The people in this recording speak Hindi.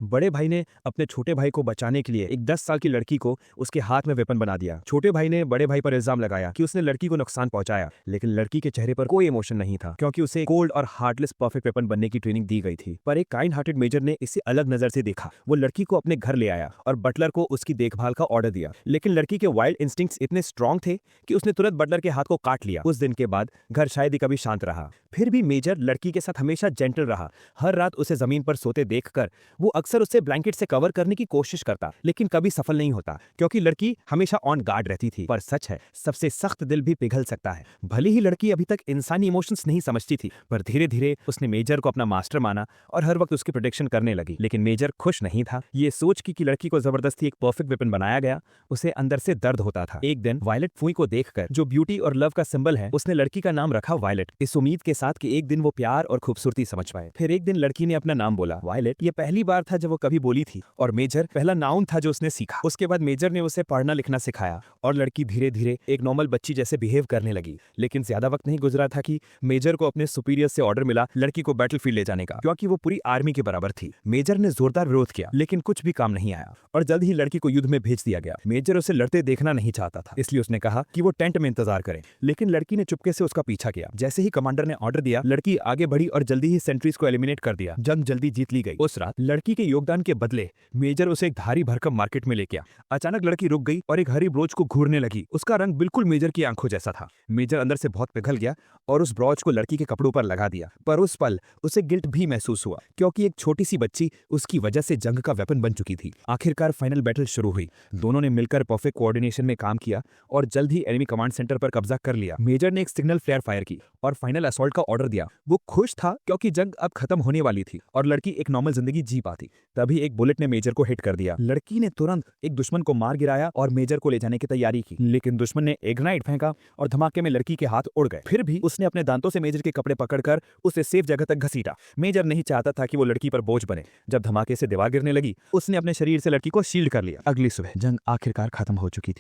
बड़े भाई ने अपने छोटे भाई को बचाने के लिए एक 10 साल की लड़की को उसके हाथ में वेपन बना दिया। छोटे भाई ने बड़े भाई पर इल्जाम लगाया कि उसने लड़की को नुकसान पहुंचाया, लेकिन लड़की के चेहरे पर कोई इमोशन नहीं था क्योंकि उसे कोल्ड और हार्टलेस परफेक्ट वेपन बनने की ट्रेनिंग दी गई थी। पर एक काइंड हार्टेड मेजर ने इसे अलग नजर से देखा। वो लड़की को अपने घर ले आया और बटलर को उसकी देखभाल का ऑर्डर दिया, लेकिन लड़की के वाइल्ड इंस्टिंक्ट्स इतने स्ट्रांग थे कि उसने तुरंत बटलर के हाथ को काट लिया। उस दिन के बाद घर शायद ही कभी शांत रहा। फिर भी मेजर लड़की के साथ हमेशा जेंटल रहा। हर रात उसे जमीन पर सोते देखकर वो अक्सर उसे ब्लैंकेट से कवर करने की कोशिश करता, लेकिन कभी सफल नहीं होता क्योंकि लड़की हमेशा ऑन गार्ड रहती थी। पर सच है, सबसे सख्त दिल भी पिघल सकता है। भले ही लड़की अभी तक इंसानी इमोशंस नहीं समझती थी, पर धीरे धीरे उसने मेजर को अपना मास्टर माना और हर वक्त उसकी प्रोटेक्शन करने लगी। लेकिन मेजर खुश नहीं था। ये सोच कि लड़की को जबरदस्ती एक परफेक्ट वेपन बनाया गया, उसे अंदर से दर्द होता था। एक दिन वायलेट फुई को देखकर, जो ब्यूटी और लव का सिंबल है, उसने लड़की का नाम रखा वायलेट, इस उम्मीद के साथ कि एक दिन वो प्यार और खूबसूरती समझ पाए। फिर एक दिन लड़की ने अपना नाम बोला, वायलेट। ये पहली बार था जब वो कभी बोली थी, और मेजर पहला नाउन था जो उसने सीखा। उसके बाद मेजर ने उसे पढ़ना लिखना सिखाया और लड़की धीरे धीरे एक नॉर्मल बच्ची जैसे बिहेव करने लगी। लेकिन ज्यादा वक्त नहीं गुजरा था कि मेजर को अपने सुपीरियर से ऑर्डर मिला लड़की को बैटलफील्ड ले जाने का, क्योंकि वो पूरी आर्मी के बराबर थी। मेजर ने जोरदार विरोध किया, लेकिन कुछ भी काम नहीं आया और जल्द ही लड़की को युद्ध में भेज दिया गया। मेजर उसे लड़ते देखना नहीं चाहता था, इसलिए उसने कहा कि वो टेंट में इंतजार करें, लेकिन लड़की ने चुपके से उसका पीछा किया। जैसे ही कमांडर ने ऑर्डर दिया, लड़की आगे बढ़ी और जल्दी ही सेंट्रीज को एलिमिनेट कर दिया। जंग जल्दी जीत ली गई। उस रात लड़की के योगदान के बदले मेजर उसे एक भारी भरकम मार्केट में लेके गया। अचानक लड़की रुक गई और एक हरी ब्रोच को घूरने लगी। उसका रंग बिल्कुल मेजर की आंखों जैसा था। मेजर अंदर से बहुत पिघल गया और उस ब्रोच को लड़की के कपड़ों पर लगा दिया। पर उस पल उसे गिल्ट भी महसूस हुआ, क्योंकि एक छोटी सी बच्ची उसकी वजह से जंग का वेपन बन चुकी थी। आखिरकार फाइनल बैटल शुरू हुई। दोनों ने मिलकर परफेक्ट कोऑर्डिनेशन में काम किया और जल्द ही एनिमी कमांड सेंटर पर कब्जा कर लिया। मेजर ने एक सिग्नल फ्लेयर फायर की और फाइनल असॉल्ट का ऑर्डर दिया। वो खुश था क्योंकि जंग अब खत्म होने वाली थी और लड़की एक नॉर्मल जिंदगी जी पाती। तभी एक बुलेट ने मेजर को हिट कर दिया। लड़की ने तुरंत एक दुश्मन को मार गिराया और मेजर को ले जाने की तैयारी की, लेकिन दुश्मन ने इग्नाइट फेंका और धमाके में लड़की के हाथ उड़ गए। फिर भी उसने अपने दांतों से मेजर के कपड़े पकड़कर उसे सेफ जगह तक घसीटा। मेजर नहीं चाहता था कि वो लड़की पर बोझ बने। जब धमाके से दीवार गिरने लगी, उसने अपने शरीर से लड़की को शील्ड कर लिया। अगली सुबह जंग आखिरकार खत्म हो चुकी थी।